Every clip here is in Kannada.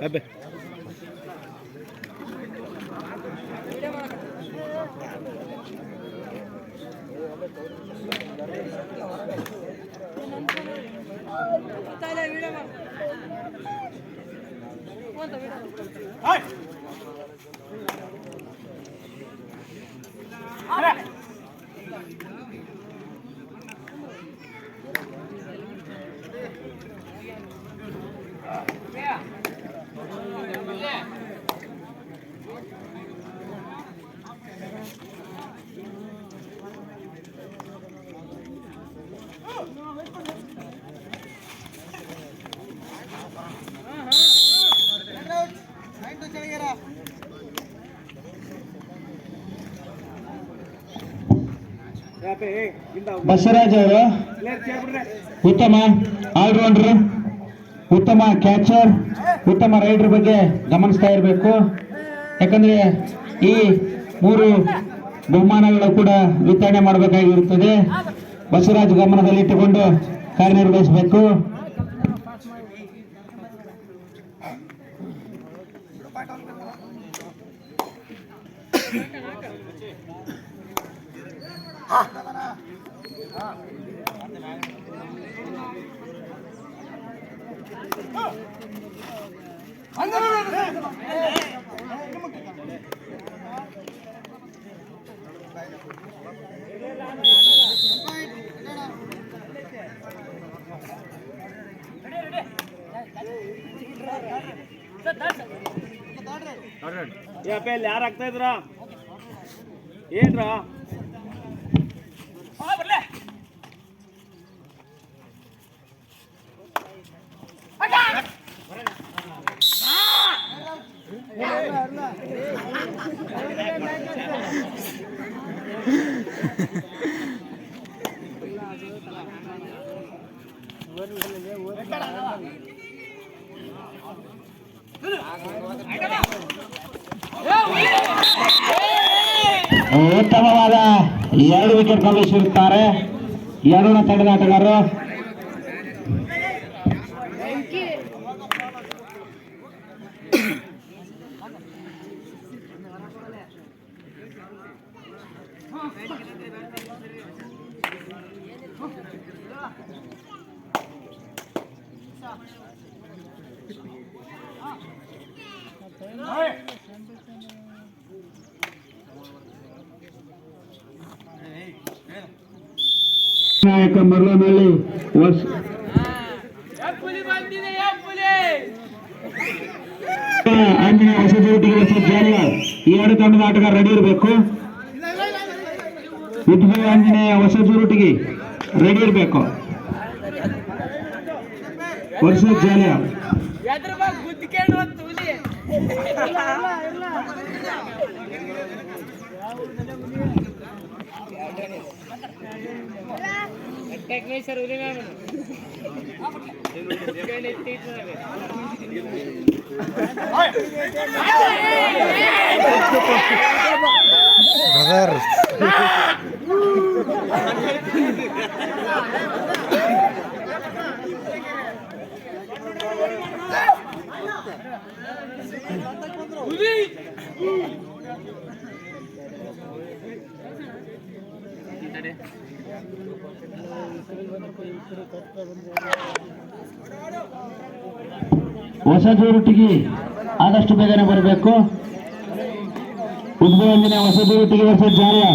ಅಬ್ಬೆ ಬಸವರಾಜ್ ಅವರು ಉತ್ತಮ ಆಲ್ರೌಂಡರ್, ಉತ್ತಮ ಕ್ಯಾಚರ್, ಉತ್ತಮ ರೈಡರ್ ಬಗ್ಗೆ ಗಮನಿಸ್ತಾ ಇರಬೇಕು. ಯಾಕಂದ್ರೆ ಈ 3 ಬಹುಮಾನಗಳು ಕೂಡ ವಿತರಣೆ ಮಾಡಬೇಕಾಗಿರುತ್ತದೆ. ಬಸವರಾಜ್ ಗಮನದಲ್ಲಿಟ್ಟುಕೊಂಡು ಕಾರ್ಯನಿರ್ವಹಿಸಬೇಕು. ಯಾರು ಆಗ್ತಾ ಇದ್ರ ಏನ್ರ ಉತ್ತಮವಾದ 2 ವಿಕೆಟ್ ಪ್ರವೇಶಿಸುತ್ತಾರೆ 2 ತಂಡದ ಆಟಗಾರರು. ನಾಯಕ ಮರಳನಹಳ್ಳಿ ಆಂಜನೇಯ ಹೊಸಜೋಟಿಗೆ ಈ 2 ತಂಡದ ಆಟಗಾರ ರೆಡಿ ಇರಬೇಕು. ಉದ್ಭವ ಆಂಜನೇಯ ಹೊಸಜೋಟಿಗೆ ರೆಡಿ ಇರಬೇಕು. ವರ್ಷ ಜಾಲಿಯ ಟೆಕ್ನಿಷಿಯನ್ ಬ್ರದರ್ ಹೊಸಜೋರುಟಿಗೆ ಆದಷ್ಟು ಬೇಗನೆ ಬರಬೇಕು. ಉದ್ಭವ ಆಂಜನೇಯ ಹೊಸಜೋರುಟಿಗೆ ವರ್ಷ ಜಾಲಿಯ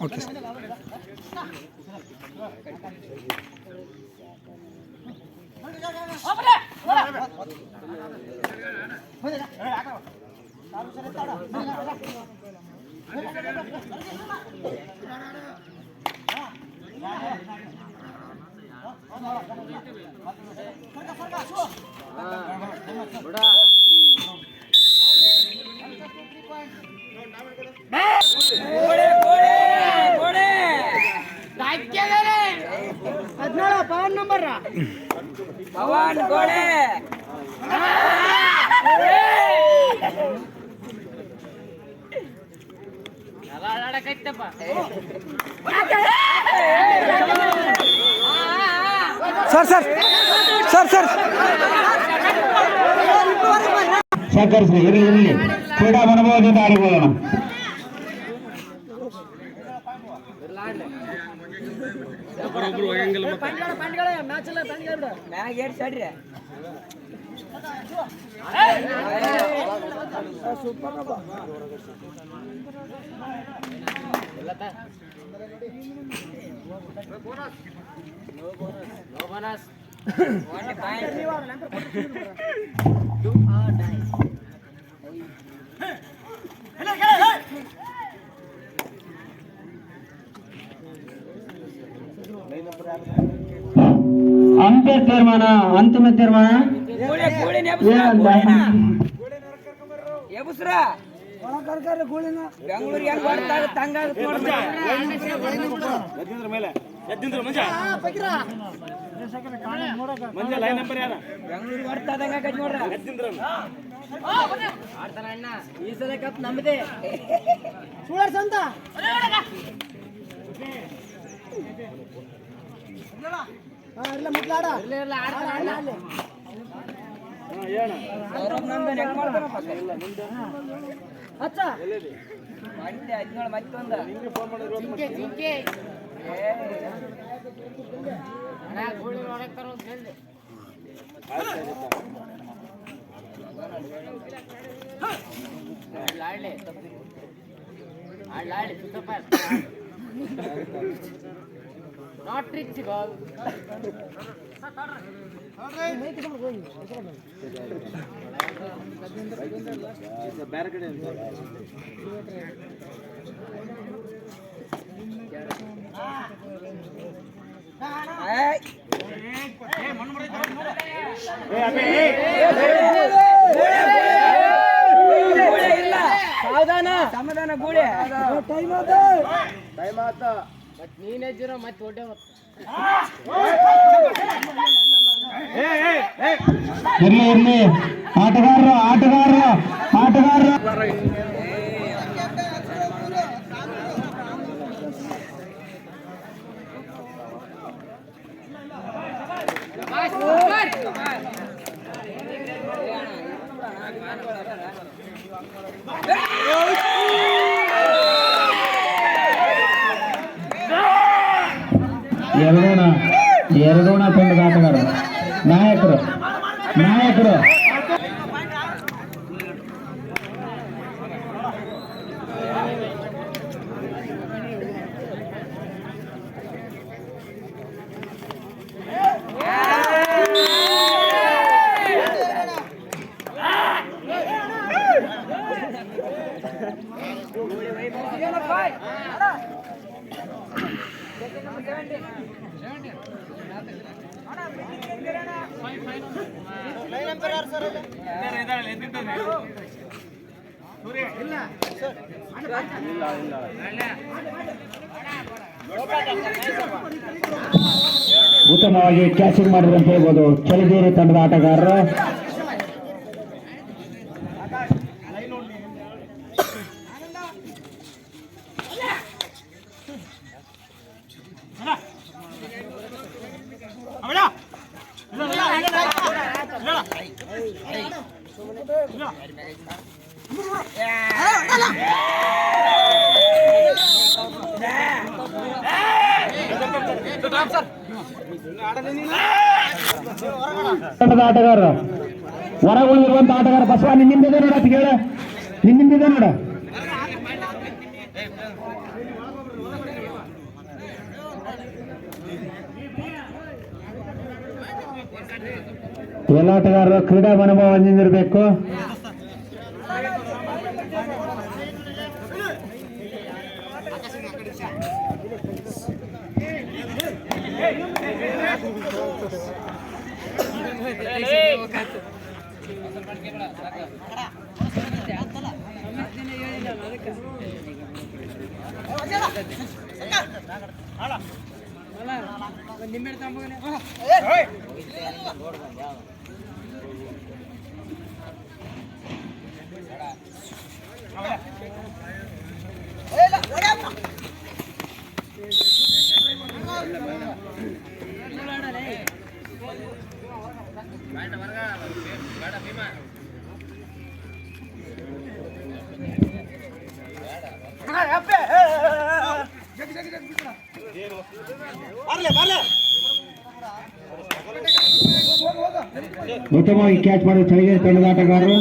ಓಕೆ ಪವನ್ ನಂಬರ್ ಪವನ್ ಗೋಡೆ ಸರ್ ಸರ್ ಸರ್ ಸರ್ ಸಹಕರಿಸಿ, ಇರಲಿ ಕ್ರೀಡಾ ಮನೋಭಾವದಿಂದ ಆಡಿಕೊಳ್ಳೋಣ. ಅಂತಿಮ ತೀರ್ಮಾನ ಬೆಂಗಳೂರಿಗೆ ತಂಗಾಗುತ್ತೆ ಎದ್ದಿಂದ್ರ ಮೇಲೆ ಎದ್ದಿಂದ್ರ ಮಂಜ ಲೈನ್ ನಂಬರ್ ಯಾರ ಬೆಂಗಳೂರಿಗೆ ಹೊಡ್ತಾದಂಗ ನೋಡ್ರ ಎದ್ದಿಂದ್ರ ಆಡ್ತಾನ ಅಣ್ಣ ಈ ಸಲ ಕಪ್ ನಮ್ಮದೇ ಅಂತ ಮತ್ತೊಂದು not rich ball ಬೇರೆ ಕಡೆ ಸಮಾಧಾನ ಗೂಳಿ ಟೈಮ್ ಆತ ನೀನೇ ಜೀರೋ ಮತ್ತೆ ಒಡ್ಡೆ ಇರ್ಲಿ ಆಟಗಾರರು ಎರಡೂಣ ತಂಡದ ಆಟಗಾರರು ನಾಯಕರು ಉತ್ತಮವಾಗಿ ಕ್ಯಾಚಿಂಗ್ ಮಾಡಿದ್ರು ಅಂತ ಹೇಳ್ಬೋದು ಚಲಗೇರಿ ತಂಡದ ಆಟಗಾರರು. ತಂಡದ ಆಟಗಾರರು ಹೊರಗುಳಿರುವಂತ ಆಟಗಾರ ಬಸವ ನಿನ್ನಿಂದಿದೆ ನೋಡ ಕೇಳ ನಿನ್ನಿಂದಿದೆ ನೋಡ ಎಲ್ಲ ಆಟಗಾರರು ಕ್ರೀಡಾ ಮನೋಭಾವ ಹೊಂದಿರಬೇಕು. ಉತ್ತಮವಾಗಿ ಕ್ಯಾಚ್ ಮಾಡಿದ ಚಳಿಗೇರಿ ತಂಡದ ಆಟಗಾರರು.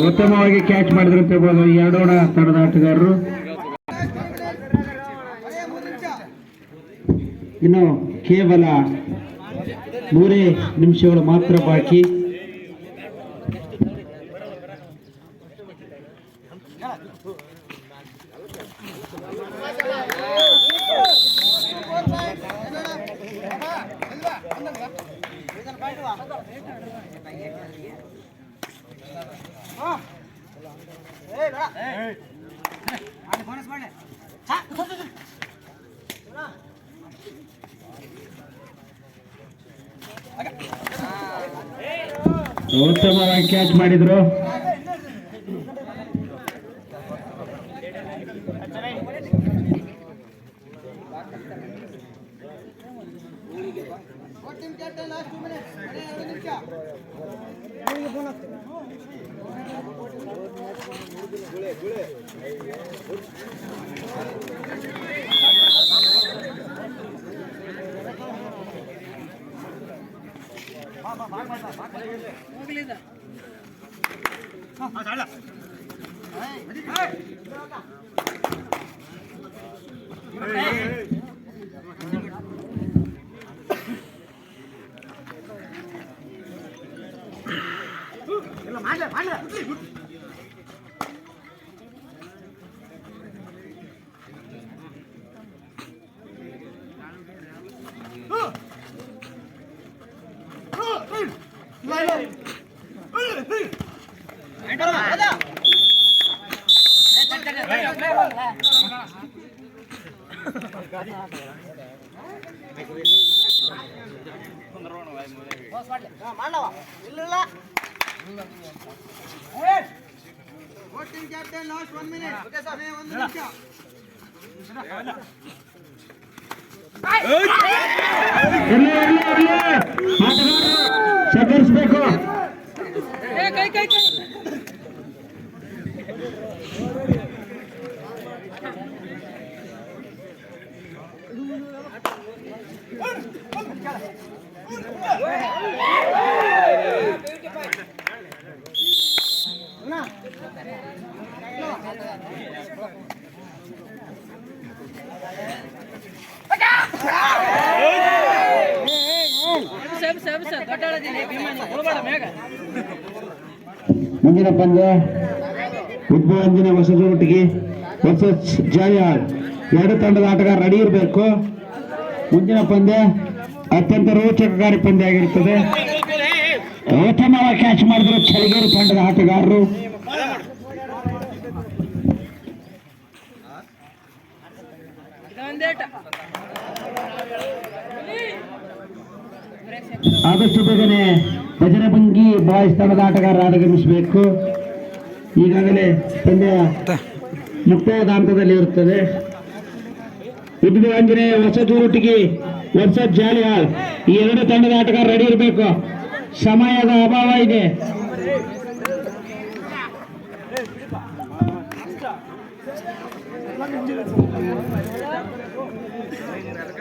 ಉತ್ತಮವಾಗಿ ಕ್ಯಾಚ್ ಮಾಡಿದ್ರಂತ ಹೇಳ್ಬೋದು ಎರಡೋಣ ತಂಡದ ಆಟಗಾರರು. ಇನ್ನು ಕೇವಲ 3 ನಿಮಿಷಗಳು ಮಾತ್ರ ಬಾಕಿ. ಉತ್ತಮವಾಗಿ ಕ್ಯಾಚ್ ಮಾಡಿದ್ರು. ಸಹಕರಿಸಬೇಕು. ಮುಂದಿನ ಪಂದ್ಯ ಉದ್ಭವಂದಿನ ಹೊಸದೊಟ್ಟಿಗೆ ವರ್ಸಸ್ ಜಾಲಿಯಾಳ್. ಎರಡು ತಂಡದ ಆಟಗಾರ ರೆಡಿ ಇರಬೇಕು. ಮುಂದಿನ ಪಂದ್ಯ ಅತ್ಯಂತ ರೋಚಕಕಾರಿ ಪಂದ್ಯ ಆಗಿರುತ್ತದೆ. ಉತ್ತಮವಾಗಿ ಕ್ಯಾಚ್ ಮಾಡಿದ್ರು ಚಳಿಗೇರಿ ತಂಡದ ಆಟಗಾರರು. ಆದಷ್ಟು ಬೇಗನೆ ಬಜರಂಗಿ ಬಾಯ್ಸ್ ತಂಡದ ಆಟಗಾರರು ಆಗಮಿಸಬೇಕು. ಈಗಾಗಲೇ ಪಂದ್ಯ ಮುಕ್ತಾಯದ ಹಂತದಲ್ಲಿ ಇರುತ್ತದೆ. ಉದ್ಭವ ಆಂಜನೇಯ ಹೊಸದೂರೊಟ್ಟಿಗೆ ವರ್ಸಸ್ ಜಾಲಿಹಾಳ್. ಈ ಎರಡು ತಂಡದ ಆಟಗಾರ ರೆಡಿ ಇರಬೇಕು. ಸಮಯದ ಅಭಾವ ಇದೆ.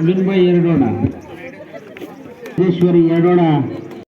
ವಿನ್ ಬೈ ಎರಡೋಣ, ಈಶ್ವರಿ ಎರಡೋಣ